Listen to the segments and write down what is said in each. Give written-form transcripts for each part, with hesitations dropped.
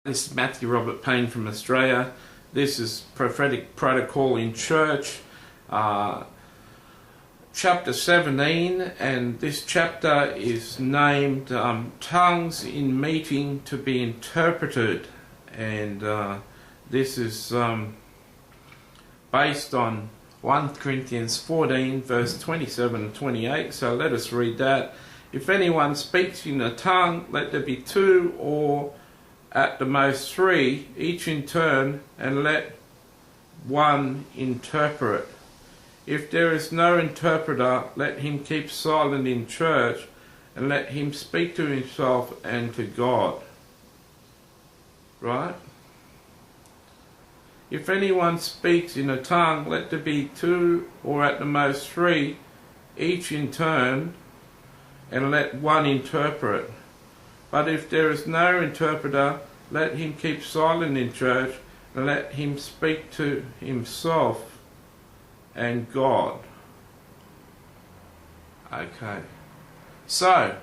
This is Matthew Robert Payne from Australia. This is Prophetic Protocol in Church, chapter 17, and this chapter is named Tongues in Meeting to be Interpreted, and this is based on 1 Corinthians 14 verse 27 and 28, so let us read that. If anyone speaks in a tongue, let there be two or at the most three, each in turn, and let one interpret. If there is no interpreter, let him keep silent in church, and let him speak to himself and to God. Right? If anyone speaks in a tongue, let there be two or at the most three, each in turn, and let one interpret. But if there is no interpreter, let him keep silent in church, and let him speak to himself and God. Okay. So,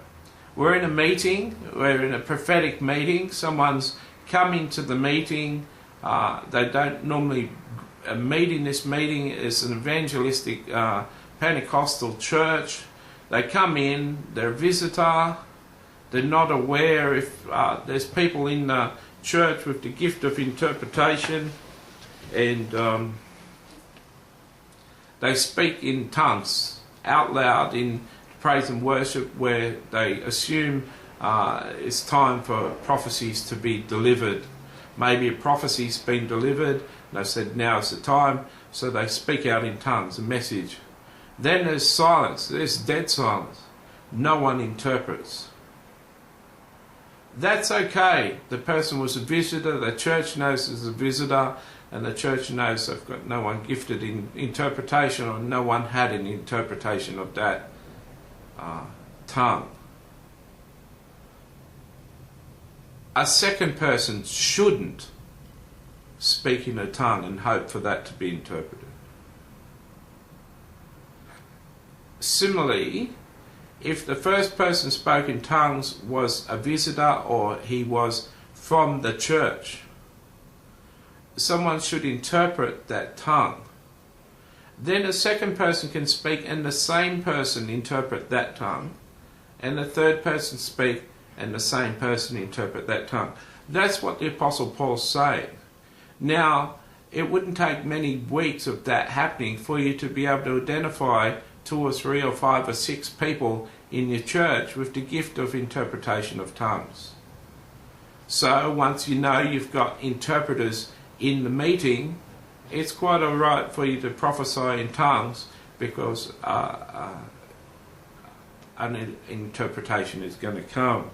we're in a meeting, we're in a prophetic meeting, someone's coming to the meeting, they don't normally meet in this meeting. It's an evangelistic Pentecostal church. They come in, they're a visitor. They're not aware if there's people in the church with the gift of interpretation, and they speak in tongues out loud in praise and worship, where they assume it's time for prophecies to be delivered. Maybe a prophecy's been delivered, and they said now's the time, so they speak out in tongues, a message. Then there's silence, there's dead silence. No one interprets. That's okay. The person was a visitor, the church knows there's a visitor, and the church knows they've got no one gifted in interpretation, or no one had an interpretation of that tongue. A second person shouldn't speak in a tongue and hope for that to be interpreted. Similarly, if the first person spoke in tongues was a visitor or he was from the church, someone should interpret that tongue. Then a second person can speak and the same person interpret that tongue, and the third person speak and the same person interpret that tongue. That's what the Apostle Paul's saying. Now, it wouldn't take many weeks of that happening for you to be able to identify 2 or 3 or 5 or 6 people in your church with the gift of interpretation of tongues. So once you know you've got interpreters in the meeting, it's quite alright for you to prophesy in tongues, because an interpretation is going to come.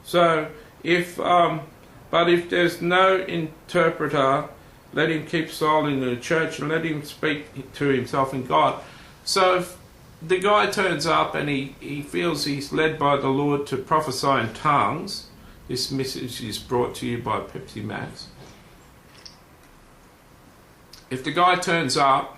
So but if there's no interpreter, let him keep silent in the church and let him speak to himself and God. So if the guy turns up and he feels he's led by the Lord to prophesy in tongues, this message is brought to you by PPIC. If the guy turns up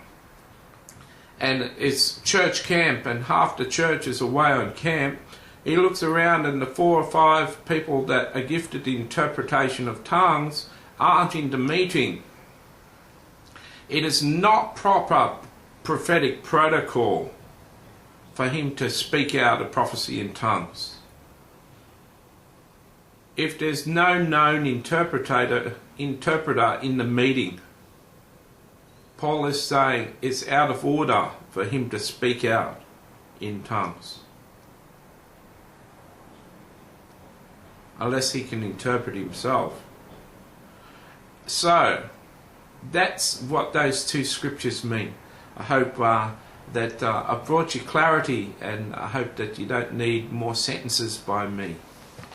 and it's church camp and half the church is away on camp, he looks around and the 4 or 5 people that are gifted in interpretation of tongues aren't in the meeting. It is not proper prophetic protocol for him to speak out a prophecy in tongues. If there's no known interpreter in the meeting, Paul is saying it's out of order for him to speak out in tongues, unless he can interpret himself. So that's what those 2 scriptures mean. I hope that I've brought you clarity, and I hope that you don't need more sentences by me.